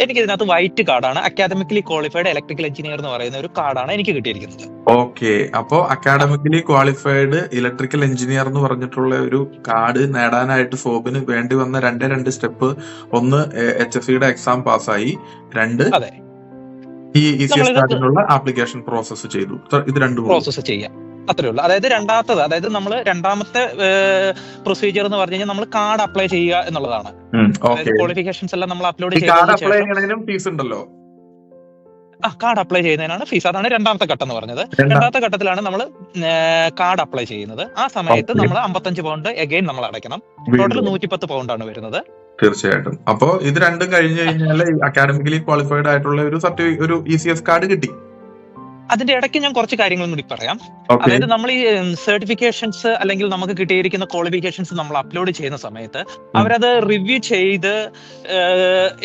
എനിക്ക് ഇതിനകത്ത് വൈറ്റ് കാർഡാണ്. അക്കാദമിക്കലി ക്വാളിഫൈഡ് ഇലക്ട്രിക്കൽ എഞ്ചിനീയർ എന്ന് പറയുന്ന ഒരു കാർഡാണ് എനിക്ക് കിട്ടിയിരിക്കുന്നത്. ഓക്കെ, അപ്പോ അക്കാഡമിക്കലി ക്വാളിഫൈഡ് ഇലക്ട്രിക്കൽ എഞ്ചിനീയർ എന്ന് പറഞ്ഞിട്ടുള്ള ഒരു കാർഡ് നേടാനായിട്ട് സോബിന് വേണ്ടി വന്ന രണ്ട് സ്റ്റെപ്പ്. ഒന്ന്, HSCയുടെ എക്സാം പാസ്സായി. രണ്ട്, ഈ ECS കാർഡിനുള്ള ആപ്ലിക്കേഷൻ പ്രോസസ് ചെയ്തു. ഇത് രണ്ടും പ്രോസസ് ചെയ്യാം, അത്രേ ഉള്ളൂ. അതായത് നമ്മൾ രണ്ടാമത്തെ പ്രൊസീജിയർ എന്ന് പറഞ്ഞു കഴിഞ്ഞാൽ നമ്മൾ കാർഡ് അപ്ലൈ ചെയ്യുക എന്നുള്ളതാണ്. ക്വാളിഫിക്കേഷൻസ് എല്ലാം നമ്മൾ അപ്ലോഡ് ചെയ്യുന്നതിനും ഫീസ് ഉണ്ടല്ലോ. കാർഡ് അപ്ലൈ ചെയ്യുന്നതിനാണ് ഫീസ്. അതാണ് രണ്ടാമത്തെ ഘട്ടം എന്ന് പറഞ്ഞത്. രണ്ടാമത്തെ ഘട്ടത്തിലാണ് നമ്മൾ കാർഡ് അപ്ലൈ ചെയ്യുന്നത്. ആ സമയത്ത് നമ്മൾ 55 പൗണ്ട് എഗെയിൻ നമ്മൾ അടയ്ക്കണം. ടോട്ടൽ 110 പൗണ്ടാണ് വരുന്നത്. തീർച്ചയായിട്ടും. അപ്പോ ഇത് രണ്ടും കഴിഞ്ഞു കഴിഞ്ഞാൽ അക്കാഡമിക്കലി ക്വാളിഫൈഡ് ആയിട്ടുള്ള ഒരു ECS കാർഡ് കിട്ടി. അതിന്റെ ഇടയ്ക്ക് ഞാൻ കുറച്ച് കാര്യങ്ങളും കൂടി പറയാം. അതായത് നമ്മൾ ഈ സർട്ടിഫിക്കേഷൻസ് അല്ലെങ്കിൽ നമുക്ക് കിട്ടിയിരിക്കുന്ന ക്വാളിഫിക്കേഷൻസ് നമ്മൾ അപ്ലോഡ് ചെയ്യുന്ന സമയത്ത് അവരത് റിവ്യൂ ചെയ്ത്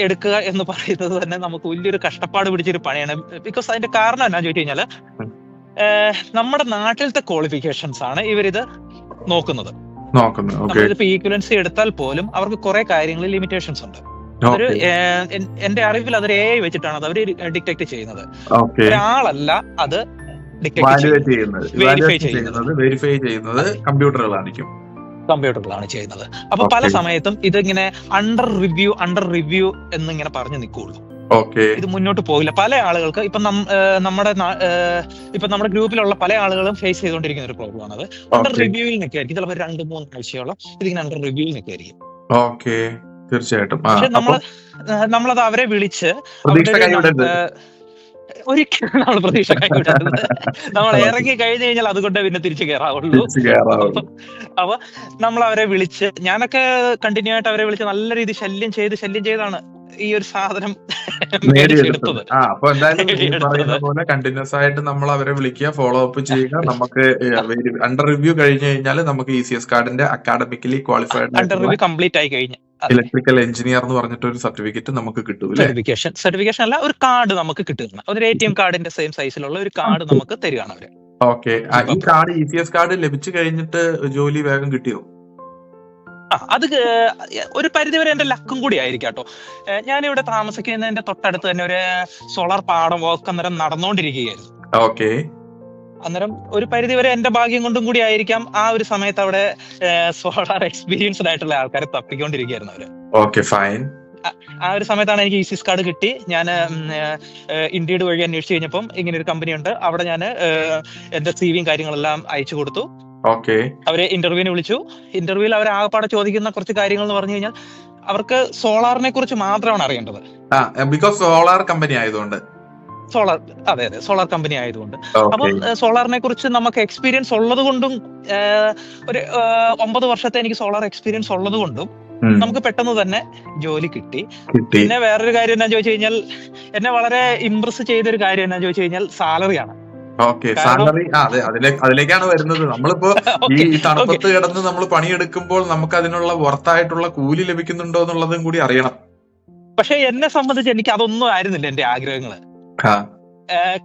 എടുക്കുക എന്ന് പറയുന്നത് തന്നെ നമുക്ക് വലിയൊരു കഷ്ടപ്പാട് പിടിച്ചൊരു പണിയാണ്. ബിക്കോസ് അതിന്റെ കാരണം എന്നാന്ന് ചോദിച്ചു കഴിഞ്ഞാല് നമ്മുടെ നാട്ടിലത്തെ ക്വാളിഫിക്കേഷൻസ് ആണ് ഇവരിത് നോക്കുന്നത്. നമ്മളിപ്പോ ഈക്വലൻസി എടുത്താൽ പോലും അവർക്ക് കുറെ കാര്യങ്ങളിൽ ലിമിറ്റേഷൻസ് ഉണ്ട്. അതൊരു എന്റെ അറിവിൽ അതൊരു AI വെച്ചിട്ടാണ് അത് അവര് ഡിറ്റക്ട് ചെയ്യുന്നത്. ഒരാളല്ല അത് വെരിഫൈ ചെയ്യുന്നത് കമ്പ്യൂട്ടറുകളാണ് ചെയ്യുന്നത്. അപ്പൊ പല സമയത്തും ഇതിങ്ങനെ അണ്ടർ റിവ്യൂ എന്നിങ്ങനെ പറഞ്ഞു നിൽക്കുള്ളൂ. ഇത് മുന്നോട്ട് പോകില്ല. പല ആളുകൾക്ക് ഇപ്പൊ നമ്മുടെ ഗ്രൂപ്പിലുള്ള പല ആളുകളും ഫേസ് ചെയ്തുകൊണ്ടിരിക്കുന്ന ഒരു പ്രോബ്ലം ആണത്. അണ്ടർ റിവ്യൂവിൽ നിൽക്കുകയായിരിക്കും. ചിലപ്പോൾ 2-3 ആഴ്ചയോളം ഇതിങ്ങനെ അണ്ടർ റിവ്യൂവിൽ നിൽക്കുകയായിരിക്കും. തീർച്ചയായിട്ടും. പക്ഷെ നമ്മളത് അവരെ വിളിച്ച് ഒരിക്കലും നമ്മൾ പ്രതീക്ഷ കൈവിടരുത്. നമ്മൾ ഇറങ്ങി കഴിഞ്ഞു കഴിഞ്ഞാൽ അതുകൊണ്ട് പിന്നെ തിരിച്ചു കയറാവുള്ളൂ. അപ്പൊ നമ്മൾ അവരെ വിളിച്ച്, ഞാനൊക്കെ കണ്ടിന്യൂ ആയിട്ട് അവരെ വിളിച്ച് നല്ല രീതിയിൽ ശല്യം ചെയ്താണ് ഈ ഒരു സാധനം നേടിയെടുത്തത്. അപ്പൊ എന്തായാലും കണ്ടിന്യൂസ് ആയിട്ട് നമ്മൾ അവരെ വിളിക്കുക, ഫോളോ അപ്പ് ചെയ്യുക. നമുക്ക് അണ്ടർ റിവ്യൂ കഴിഞ്ഞു കഴിഞ്ഞാൽ നമുക്ക് ECS കാർഡിന്റെ academically qualified under review complete ആയി കഴിഞ്ഞാൽ ഇലക്ട്രിക്കൽ എഞ്ചിനീയർ എന്ന് പറഞ്ഞിട്ട് ഒരു സർട്ടിഫിക്കറ്റ് നമുക്ക് കിട്ടും. സർട്ടിഫിക്കേഷൻ അല്ല, ഒരു കാർഡ് നമുക്ക് കിട്ടുകയാണ്. ഒരു ATM കാർഡിന്റെ സെയിം സൈസിലുള്ള ഒരു കാർഡ് നമുക്ക് തരികയാണ് അവര്. ഓക്കെ, ഈ കാർഡ് ECS കാർഡ് ലഭിച്ചു കഴിഞ്ഞിട്ട് ജോലി വേഗം കിട്ടിയോ? അത് ഒരു പരിധിവരെ എന്റെ ലക്കും കൂടി ആയിരിക്കും കേട്ടോ. ഞാനിവിടെ താമസിക്കുന്നതിന്റെ തൊട്ടടുത്ത് തന്നെ ഒരു സോളാർ പാടം വർക്ക് അന്നേരം നടന്നുകൊണ്ടിരിക്കുകയായിരുന്നു. അന്നേരം ഒരു പരിധിവരെ എന്റെ ഭാഗ്യം കൊണ്ടും കൂടി ആയിരിക്കാം ആ ഒരു സമയത്ത് അവിടെ സോളാർ എക്സ്പീരിയൻസ്ഡ് ആയിട്ടുള്ള ആൾക്കാരെ തപ്പിക്കൊണ്ടിരിക്കുകയായിരുന്നു അവര്. ആ ഒരു സമയത്താണ് എനിക്ക് ECS കാർഡ് കിട്ടി. ഞാൻ ഇൻഡീഡ് വഴി അന്വേഷിച്ച് കഴിഞ്ഞപ്പം ഇങ്ങനെ ഒരു കമ്പനി ഉണ്ട്. അവിടെ ഞാൻ എന്റെ CVയും കാര്യങ്ങളെല്ലാം അയച്ചു കൊടുത്തു. അവരെ ഇന്റർവ്യൂവിന് വിളിച്ചു. ഇന്റർവ്യൂവിൽ അവർ ആകപ്പാടെ ചോദിക്കുന്ന കുറച്ച് കാര്യങ്ങൾ എന്ന് പറഞ്ഞു കഴിഞ്ഞാൽ അവർക്ക് സോളാറിനെ കുറിച്ച് മാത്രമാണ് അറിയേണ്ടത്. സോളാർ കമ്പനി ആയതുകൊണ്ട് സോളാർ കമ്പനി ആയതുകൊണ്ട് അപ്പം സോളാറിനെ കുറിച്ച് നമുക്ക് എക്സ്പീരിയൻസ് ഉള്ളത് കൊണ്ടും ഒരു 9 വർഷത്തെ എനിക്ക് സോളാർ എക്സ്പീരിയൻസ് ഉള്ളത് കൊണ്ടും നമുക്ക് പെട്ടെന്ന് തന്നെ ജോലി കിട്ടി. പിന്നെ വേറൊരു കാര്യം എന്നാ ചോദിച്ചു കഴിഞ്ഞാൽ എന്നെ വളരെ ഇംപ്രസ് ചെയ്തൊരു കാര്യം എന്നാ ചോദിച്ചു കഴിഞ്ഞാൽ സാലറിയാണ്. സാലറി അതിലേക്കാണ് വരുന്നത്. നമ്മളിപ്പോ ഈ തണുപ്പത്ത് കിടന്ന് നമ്മൾ പണിയെടുക്കുമ്പോൾ നമുക്ക് അതിനുള്ള വർത്തായിട്ടുള്ള കൂലി ലഭിക്കുന്നുണ്ടോ എന്നുള്ളതും കൂടി അറിയണം. പക്ഷെ എന്നെ സംബന്ധിച്ച് എനിക്ക് അതൊന്നും ആയിരുന്നില്ല എന്റെ ആഗ്രഹങ്ങള്.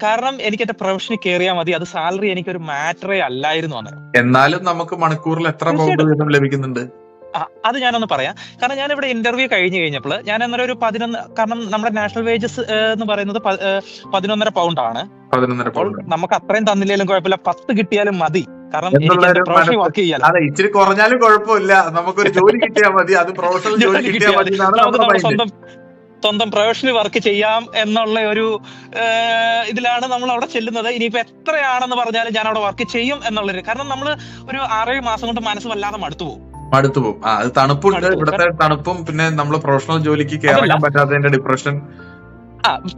കാരണം എനിക്ക് എന്റെ പ്രൊഫഷനിൽ കയറിയാൽ മതി, അത് സാലറി എനിക്കൊരു മാറ്ററേ അല്ലായിരുന്നു അന്നേരം. എന്നാലും നമുക്ക് മണിക്കൂറിൽ എത്ര പൗണ്ട് ലഭിക്കുന്നുണ്ട് അത് ഞാനൊന്ന് പറയാം. കാരണം ഞാനിവിടെ ഇന്റർവ്യൂ കഴിഞ്ഞപ്പോൾ ഞാൻ അന്നേരം ഒരു 11, കാരണം നമ്മുടെ നാഷണൽ വേജസ് എന്ന് പറയുന്നത് 11.5 പൗണ്ടാണ്. നമുക്ക് അത്രയും തന്നില്ലെങ്കിലും കുഴപ്പമില്ല, 10 കിട്ടിയാലും മതി. കാരണം പ്രൊഫഷണൽ വർക്ക് ചെയ്യാം. അതെ, ഇച്ചിരി കുറഞ്ഞാലും കുഴപ്പമില്ല, നമുക്കൊരു ജോലി കിട്ടിയാൽ മതി, അത് പ്രൊഫഷണൽ ജോലി കിട്ടിയാൽ മതി. സ്വന്തം പ്രൊഫഷണൽ വർക്ക് ചെയ്യാം എന്നുള്ള ഒരു ഇതിലാണ് നമ്മൾ അവിടെ ചെല്ലുന്നത്. ഇനിയിപ്പോ എത്രയാണെന്ന് പറഞ്ഞാലും ഞാൻ അവിടെ വർക്ക് ചെയ്യും എന്നുള്ളൊരു, കാരണം നമ്മൾ ഒരു 6-7 മാസം കൊണ്ട് മനസ്സ് വല്ലാതെ മടുത്തു പോകും. മടുത്തു പോകും. അത് തണുപ്പുണ്ട്, മടുത്തു പോകും. ഇവിടുത്തെ തണുപ്പും പിന്നെ നമ്മൾ പ്രൊഫഷണൽ ജോലിക്ക് അതല്ല, ഇറങ്ങാൻ പറ്റാത്തതിന്റെ ഡിപ്രഷൻ.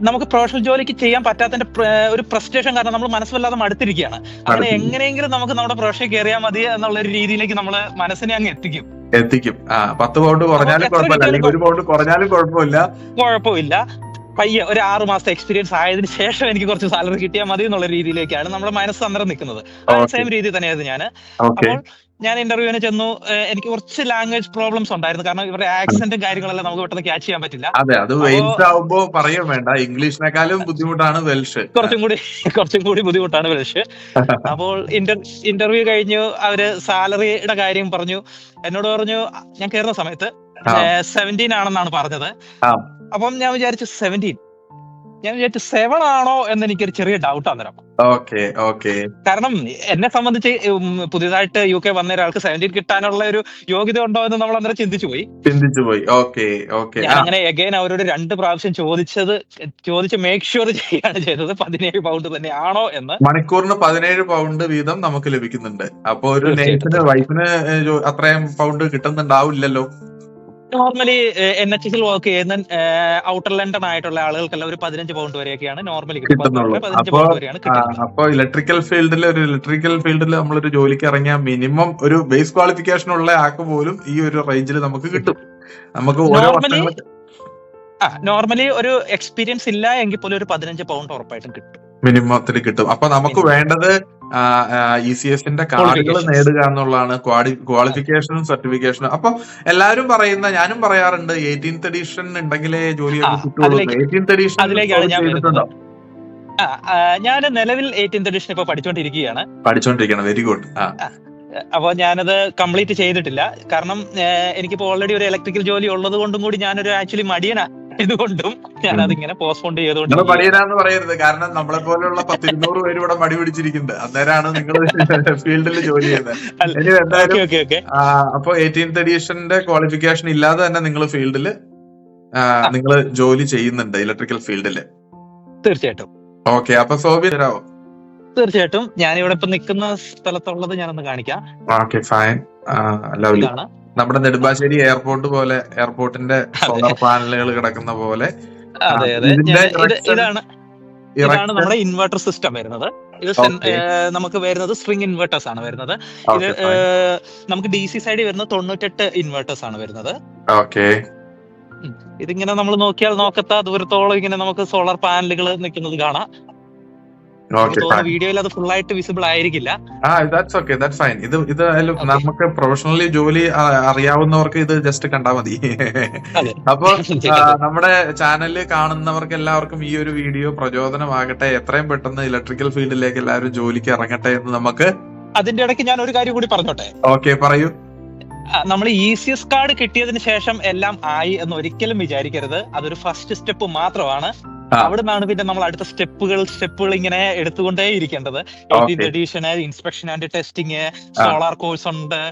നമുക്ക് പ്രൊഫഷണൽ ജോലിക്ക് ചെയ്യാൻ പറ്റാത്തതിന്റെ ഒരു ഫ്രസ്ട്രേഷൻ കാരണം നമ്മൾ മനസ്സുവല്ലാതെ മടുത്തിരിക്കുകയാണ്. അങ്ങനെ എങ്ങനെയെങ്കിലും നമുക്ക് നമ്മുടെ പ്രൊഫഷനിൽ കയറിയാൽ മതി എന്നുള്ള ഒരു രീതിയിലേക്ക് നമ്മൾ മനസ്സിനെ അങ്ങ് എത്തിക്കും. 10 പൗണ്ട് കുറഞ്ഞാലും കുഴപ്പമില്ല, അല്ലെങ്കിൽ 1 പൗണ്ട് കുറഞ്ഞാലും കുഴപ്പമില്ല. പയ്യെ ഒരു 6 മാസത്തെ എക്സ്പീരിയൻസ് ആയതിനു ശേഷം എനിക്ക് കുറച്ച് സാലറി കിട്ടിയാൽ മതി എന്നുള്ള രീതിയിലേക്കാണ് നമ്മുടെ മനസ്സ് അന്നേരം നിൽക്കുന്നത്. സെയിം രീതി തന്നെയായിരുന്നു ഞാൻ. അപ്പോൾ ഞാൻ ഇന്റർവ്യൂവിന് ചെന്നു. എനിക്ക് കുറച്ച് ലാംഗ്വേജ് പ്രോബ്ലംസ് ഉണ്ടായിരുന്നു, കാരണം ഇവരുടെ ആക്സെന്റും കാര്യങ്ങളെല്ലാം നമുക്ക് പെട്ടെന്ന് ക്യാച്ച് ചെയ്യാൻ പറ്റില്ല. അതെ, അത് വെൽഷ് ആവുമ്പോ പറയും വേണ്ട, ഇംഗ്ലീഷിനെക്കാളും ബുദ്ധിമുട്ടാണ് വെൽഷ്. കുറച്ചും കൂടി ബുദ്ധിമുട്ടാണ് വെൽഷ്. അപ്പോൾ ഇന്റർവ്യൂ കഴിഞ്ഞു. അവര് സാലറിയുടെ കാര്യം പറഞ്ഞു. എന്നോട് പറഞ്ഞു, ഞാൻ കയറുന്ന സമയത്ത് 17 ആണെന്നാണ് പറഞ്ഞത്. അപ്പം ഞാൻ വിചാരിച്ചു 17. ഞാൻ വിചാരിച്ചു 7 ആണോ എന്ന് എനിക്കൊരു ചെറിയ ഡൗട്ട് അന്നേരം. കാരണം എന്നെ സംബന്ധിച്ച് പുതിയതായിട്ട് UK വന്ന ഒരാൾക്ക് 17 കിട്ടാനുള്ള ഒരു യോഗ്യത ഉണ്ടോ എന്ന് നമ്മൾ അന്നേരം ചിന്തിച്ചു പോയി. ഞാൻ അങ്ങനെ അഗൈൻ അവരോട് 2 പ്രാവശ്യം ചോദിച്ച് മേക്ക് ഷുവർ ചെയ്യാണ് ചെയ്തത് 17 പൗണ്ട് തന്നെ ആണോ എന്ന്. മണിക്കൂറിന് 17 പൗണ്ട് വീതം നമുക്ക് ലഭിക്കുന്നുണ്ട്. അപ്പൊ ഒരു നേഴ്സിന്, വൈഫിന് അത്രയും പൗണ്ട് കിട്ടുന്നുണ്ടാവില്ലല്ലോ. നോർമലി NHS വർക്ക് ചെയ്യുന്ന ഔട്ടർ ലണ്ടൻ ആയിട്ടുള്ള ആളുകൾക്കെല്ലാം ഒരു 15 പൗണ്ട് വരെയൊക്കെയാണ് നോർമലി കിട്ടുന്നത്. 15 പൗണ്ട് വരെയാണ് കിട്ടുന്നത്. അപ്പൊ ഇലക്ട്രിക്കൽ ഫീൽഡിൽ നമ്മളൊരു ജോലിക്ക് ഇറങ്ങിയ മിനിമം ഒരു ബേസ് ക്വാളിഫിക്കേഷൻ ഉള്ള ആൾക്ക് പോലും ഈ ഒരു റേഞ്ചിൽ നമുക്ക് കിട്ടും. നമുക്ക് നോർമലി ഒരു എക്സ്പീരിയൻസ് ഇല്ല എങ്കിൽ പോലും ഒരു 15 പൗണ്ട് ഉറപ്പായിട്ടും കിട്ടും, മിനിമത്തിൽ കിട്ടും. അപ്പൊ നമുക്ക് വേണ്ടത് ECSന്റെ കാർഡുകൾ നേടുക എന്നുള്ളതാണ്, ക്വാളിഫിക്കേഷനും സർട്ടിഫിക്കേഷനും. അപ്പൊ എല്ലാരും പറയുന്ന, ഞാനും പറയാറുണ്ട്, 18th എഡിഷൻ ഉണ്ടെങ്കിലേ ജോലിയൊക്കെ കിട്ടുള്ളൂ. 18th എഡിഷൻ ചെയ്തിട്ടുണ്ടോ? ഞാൻ നിലവിൽ 18th എഡിഷൻ ഇപ്പൊ പഠിച്ചോണ്ടിരിക്കണം. Very good. അപ്പൊ ഞാനത് കംപ്ലീറ്റ് ചെയ്തിട്ടില്ല. കാരണം എനിക്കിപ്പോ ഓൾറെഡി ഒരു ഇലക്ട്രിക്കൽ ജോലി ഉള്ളത് കൊണ്ടും കൂടി ഞാനൊരു ആക്ച്വലി മടിയനാ. ഇതുകൊണ്ടും ഞാൻ അതിങ്ങനെ പോസ്റ്റ്പോൺ ചെയ്തുകൊണ്ട്. മടിയനാന്ന് പറയരുത്, കാരണം നമ്മളെ പോലെയുള്ള 10-200 പേര് ഇവിടെ മടി പിടിച്ചിരിക്കുന്നുണ്ട്. അന്നേരമാണ് നിങ്ങൾ ഫീൽഡിൽ ജോലി ചെയ്യുന്നത്. അപ്പൊ 18th എഡിഷന്റെ ക്വാളിഫിക്കേഷൻ ഇല്ലാതെ തന്നെ നിങ്ങൾ ഫീൽഡിൽ നിങ്ങൾ ജോലി ചെയ്യുന്നുണ്ട്, ഇലക്ട്രിക്കൽ ഫീൽഡില്. തീർച്ചയായിട്ടും. ഓക്കെ, അപ്പൊ സോബിൻ തരാമോ? തീർച്ചയായിട്ടും. ഞാനിവിടെ ഇപ്പൊ നിൽക്കുന്ന സ്ഥലത്തുള്ളത് ഞാനൊന്ന് കാണിക്കാം. Okay, fine. ലവ്ലി. നമ്മുടെ നെടുമ്പാശ്ശേരി എയർപോർട്ട് പോലെ, എയർപോർട്ടിന്റെ സോളാർ പാനലുകൾ കിടക്കുന്ന പോലെ. അതെ, ഇതാണ് നമ്മുടെ ഇൻവെർട്ടർ സിസ്റ്റം വരുന്നത്. ഇത് നമുക്ക് വരുന്നത് സ്ട്രിംഗ് ഇൻവെർട്ടേഴ്സ് ആണ് വരുന്നത്. ഇത് നമുക്ക് DC സൈഡിൽ വരുന്നത് 98 ഇൻവെർട്ടേഴ്സ് ആണ് വരുന്നത്. ഇതിങ്ങനെ നമ്മൾ നോക്കിയാൽ നോക്കത്ത ദൂരത്തോളം ഇങ്ങനെ നമുക്ക് സോളാർ പാനലുകൾ നിൽക്കുന്നത് കാണാം. വീഡിയോയിൽ അത് ഫുൾ ആയിട്ട് വിസിബിൾ ആയിരിക്കില്ല. ഇത് നമുക്ക് പ്രൊഫഷണലി ജോലി അറിയാവുന്നവർക്ക് ഇത് ജസ്റ്റ് കണ്ടാൽ മതി. അപ്പൊ നമ്മുടെ ചാനലിൽ കാണുന്നവർക്ക് എല്ലാവർക്കും ഈ ഒരു വീഡിയോ പ്രചോദനമാകട്ടെ. എത്രയും പെട്ടെന്ന് ഇലക്ട്രിക്കൽ ഫീൽഡിലേക്ക് എല്ലാവരും ജോലിക്ക് ഇറങ്ങട്ടെ എന്ന് നമുക്ക്. അതിന്റെ ഇടയ്ക്ക് ഞാൻ ഒരു കാര്യം കൂടി പറഞ്ഞോട്ടെ? ഓക്കെ, പറയൂ. നമ്മൾ ECS കാർഡ് കിട്ടിയതിന് ശേഷം എല്ലാം ആയി എന്ന് ഒരിക്കലും വിചാരിക്കരുത്. അതൊരു ഫസ്റ്റ് സ്റ്റെപ്പ് മാത്രമാണ്. അവിടെ നിന്നാണ് പിന്നെ നമ്മൾ അടുത്ത സ്റ്റെപ്പുകൾ ഇങ്ങനെ എടുത്തുകൊണ്ടേ ഇരിക്കേണ്ടത്. 18th edition, inspection and testing, solar course ഉണ്ട്,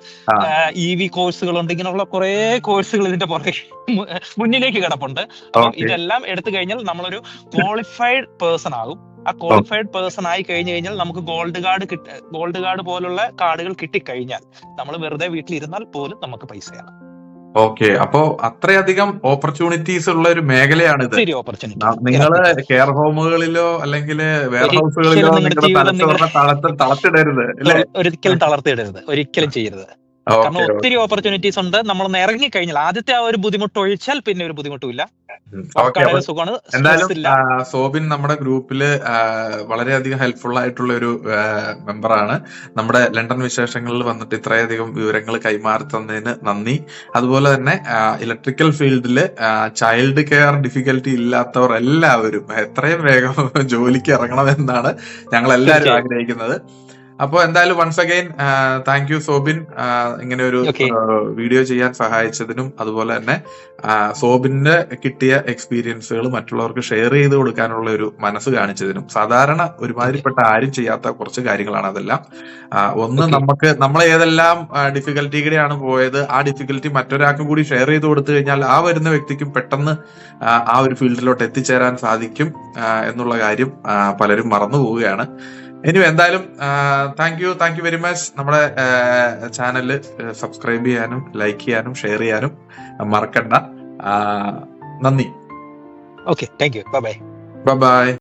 EV കോഴ്സുകളുണ്ട്. ഇങ്ങനെയുള്ള കുറെ കോഴ്സുകൾ ഇതിന്റെ പുറകെ മുന്നിലേക്ക് കിടപ്പുണ്ട്. അപ്പം ഇതെല്ലാം എടുത്തു കഴിഞ്ഞാൽ നമ്മളൊരു ക്വാളിഫൈഡ് പേഴ്സൺ ആകും. ആ ക്വാളിഫൈഡ് പേഴ്സൺ ആയി കഴിഞ്ഞാൽ നമുക്ക് ഗോൾഡ് കാർഡ് പോലുള്ള കാർഡുകൾ കിട്ടിക്കഴിഞ്ഞാൽ നമ്മൾ വെറുതെ വീട്ടിലിരുന്നാൽ പോലും നമുക്ക് പൈസയാണ്. ഓക്കെ, അപ്പോ അത്രയധികം ഓപ്പർച്യൂണിറ്റീസ് ഉള്ള ഒരു മേഖലയാണിത്. നിങ്ങള് കെയർ ഹോമുകളിലോ അല്ലെങ്കിൽ വെയർ ഹൗസുകളിലോ തളർത്തിടരുത്, ഒരിക്കലും തളർത്തിയിടരുത്, ഒരിക്കലും ചെയ്യരുത്. കാരണം ഒത്തിരി ഓപ്പർച്യൂണിറ്റീസ് ഉണ്ട്. നമ്മൾ ഇറങ്ങി കഴിഞ്ഞാൽ ആദ്യത്തെ ആ ഒരു ബുദ്ധിമുട്ട് ഒഴിച്ചാൽ പിന്നെ ഒരു ബുദ്ധിമുട്ടുമില്ല. എന്തായാലും സോബിൻ നമ്മുടെ ഗ്രൂപ്പില് വളരെയധികം ഹെൽപ്ഫുൾ ആയിട്ടുള്ള ഒരു മെമ്പറാണ്. നമ്മുടെ ലണ്ടൻ വിശേഷങ്ങളിൽ വന്നിട്ട് ഇത്രയധികം വിവരങ്ങൾ കൈമാറി തന്നതിന് നന്ദി. അതുപോലെ തന്നെ ഇലക്ട്രിക്കൽ ഫീൽഡില് ചൈൽഡ് കെയർ ഡിഫിക്കൽറ്റി ഇല്ലാത്തവർ എല്ലാവരും എത്രയും വേഗം ജോലിക്ക് ഇറങ്ങണമെന്നാണ് ഞങ്ങൾ എല്ലാവരും ആഗ്രഹിക്കുന്നത്. അപ്പൊ എന്തായാലും once again thank you Sobin, ഇങ്ങനെ ഒരു വീഡിയോ ചെയ്യാൻ സഹായിച്ചതിനും അതുപോലെ തന്നെ സോബിന്റെ കിട്ടിയ എക്സ്പീരിയൻസുകൾ മറ്റുള്ളവർക്ക് ഷെയർ ചെയ്ത് കൊടുക്കാനുള്ള ഒരു മനസ്സ് കാണിച്ചതിനും. സാധാരണ ഒരുമാതിരിപ്പെട്ട ആരും ചെയ്യാത്ത കുറച്ച് കാര്യങ്ങളാണ് അതെല്ലാം. ഒന്ന്, നമ്മൾ ഏതെല്ലാം ഡിഫിക്കൽറ്റിയുടെയാണ് പോയത്, ആ ഡിഫിക്കൽറ്റി മറ്റൊരാൾക്കും കൂടി ഷെയർ ചെയ്ത് കൊടുത്തു കഴിഞ്ഞാൽ ആ വരുന്ന വ്യക്തിക്കും പെട്ടെന്ന് ആ ഒരു ഫീൽഡിലോട്ട് എത്തിച്ചേരാൻ സാധിക്കും എന്നുള്ള കാര്യം പലരും മറന്നു പോവുകയാണ്. ഇനി എന്തായാലും താങ്ക് യു വെരി മച്ച്. നമ്മുടെ ചാനല് സബ്സ്ക്രൈബ് ചെയ്യാനും ലൈക്ക് ചെയ്യാനും ഷെയർ ചെയ്യാനും മറക്കണ്ട. നന്ദി. Okay, thank you. Bye. By.